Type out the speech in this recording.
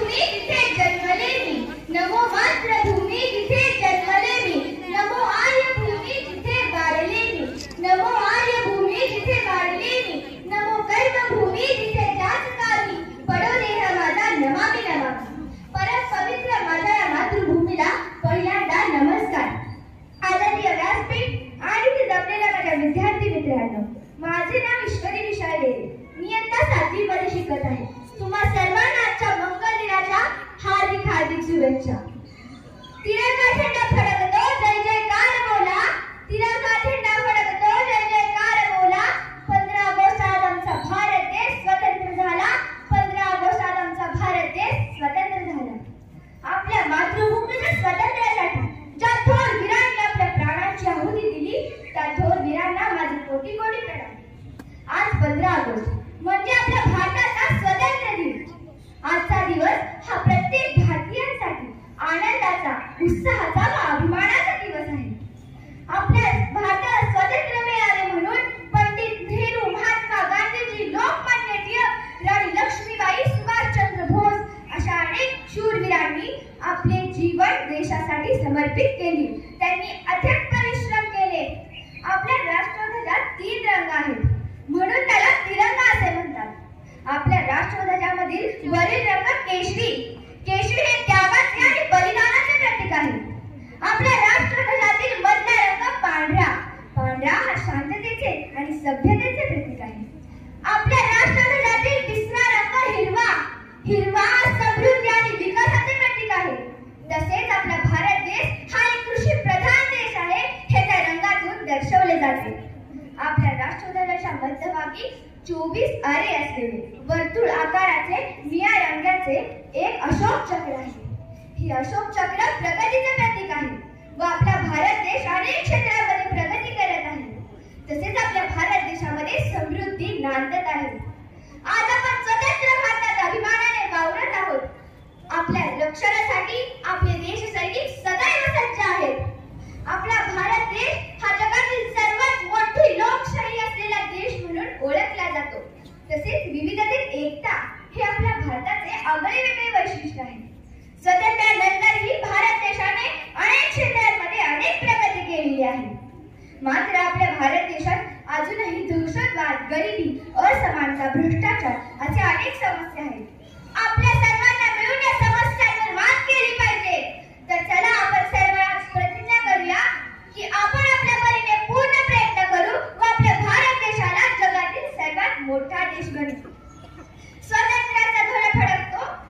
मातृभूमी जिथे जन्मले मी, नमो मातृभूमी जिथे जन्मले मी, नमो आर्यभूमी जिथे वाढले मी, नमो आर्यभूमी जिथे वाढले मी, नमो कर्मभूमी जिथे जाचता मी, पडो देह माझा नमामि नमामि. परम पवित्र माझ्या या मातृभूमीला पहिल्यांदा नमस्कार. आदरणीय व्यासपीठ आणि ते जमलेल्या माझ्या विद्यार्थी मित्रांनो, माझे नाव ईश्वरी विशाल देव. मी आता 7वी मध्ये शिकत आहे. तुम्हा सर्वांना आजच्या मंगल दिनाच्या हार्दिक हार्दिक शुभेच्छा. तिरंगा झेंडा फडकतो जय जयकार बोला, तिरंगा झेंडा फडकतो जय जयकार बोला. 15 ऑगस्टात आमचा भारत देश स्वतंत्र झाला, 15 ऑगस्टात आमचा भारत देश स्वतंत्र झाला. आपल्या मातृभूमीच्या स्वातंत्र्यासाठी ज्या थोर वीरांनी आपल्या प्राणांची आहुती दिली, त्या थोर वीरांना माझे कोटी कोटी प्रणाम. आज 15 ऑगस्ट म्हणजे आपल्या भारताचा स्वातंत्र्य दिन. आजचा दिवस हा प्रत्येक भारतीयांसाठी आनंदाचा, उत्साहाचा व अभिमानाचा दिवस आहे. आपल्या भारताला स्वातंत्र्य मिळाले म्हणून पंडित नेहरू, महात्मा गांधीजी, लोकमान्य टिळक, राणी लक्ष्मीबाई, सुभाषचंद्र बोस अशा अनेक शूरवीरांनी आपले जीवन देशासाठी समर्पित केले. त्यांनी अथक परिश्रम केले. आपल्या राष्ट्रध्वजात 3 रंग आहेत म्हणून त्याला तिरंगा असे म्हणतात. आपल्या राष्ट्रध्वजामधील वरील रंग केशरी. केशरी हे त्यागाचे आणि बलिदानाचे प्रतीक आहे. आपल्या राष्ट्रध्वजातील मधला रंग पांढरा. पांढरा हा शांततेचे आणि सभ्यतेचे प्रतीक आहे. आपल्या राष्ट्रध्वजातील तिसरा रंग हिरवा. हिरवा हा समृद्धी आणि विकासाचे प्रतीक आहे. तसेच आपला भारत देश हा एक कृषी प्रधान देश आहे हे त्या रंगातून दर्शवले जाते. आपल्या राष्ट्रध्वजाच्या मध्यभागी 24 आरे असलेले वर्तुळ आकाराचे निळ्या रंगाचे एक अशोक चक्र आहे. हे अशोक चक्र प्रगतीचे प्रतीक आहे व आपला भारत देश अनेक क्षेत्रामध्ये प्रगती करत आहे. तसेच आपल्या भारत देशामध्ये समृद्धी नांदत आहे. आज आपण स्वतंत्र भारतात अभिमानाने वावरत आहोत. आपल्या रक्षणासाठी आपले देश सैनिक सदैव सज्ज आहेत. आपला भारत देश हा जगातील सर्वात मोठी लोकशाही असलेला देश म्हणून ओळखला जातो. तसेच विविधतेत एकता हे आपल्या भारताचे आगळेवेगळे वैशिष्ट्य आहे. स्वातंत्र्यानंतरही भारत देशाने अनेक क्षेत्रांमध्ये अनेक प्रगती केलेली आहे. मात्र आपल्या भारत देशात अजूनही दहशतवाद, गरिबी, असमानता, भ्रष्टाचार अशा अनेक समस्या आहेत.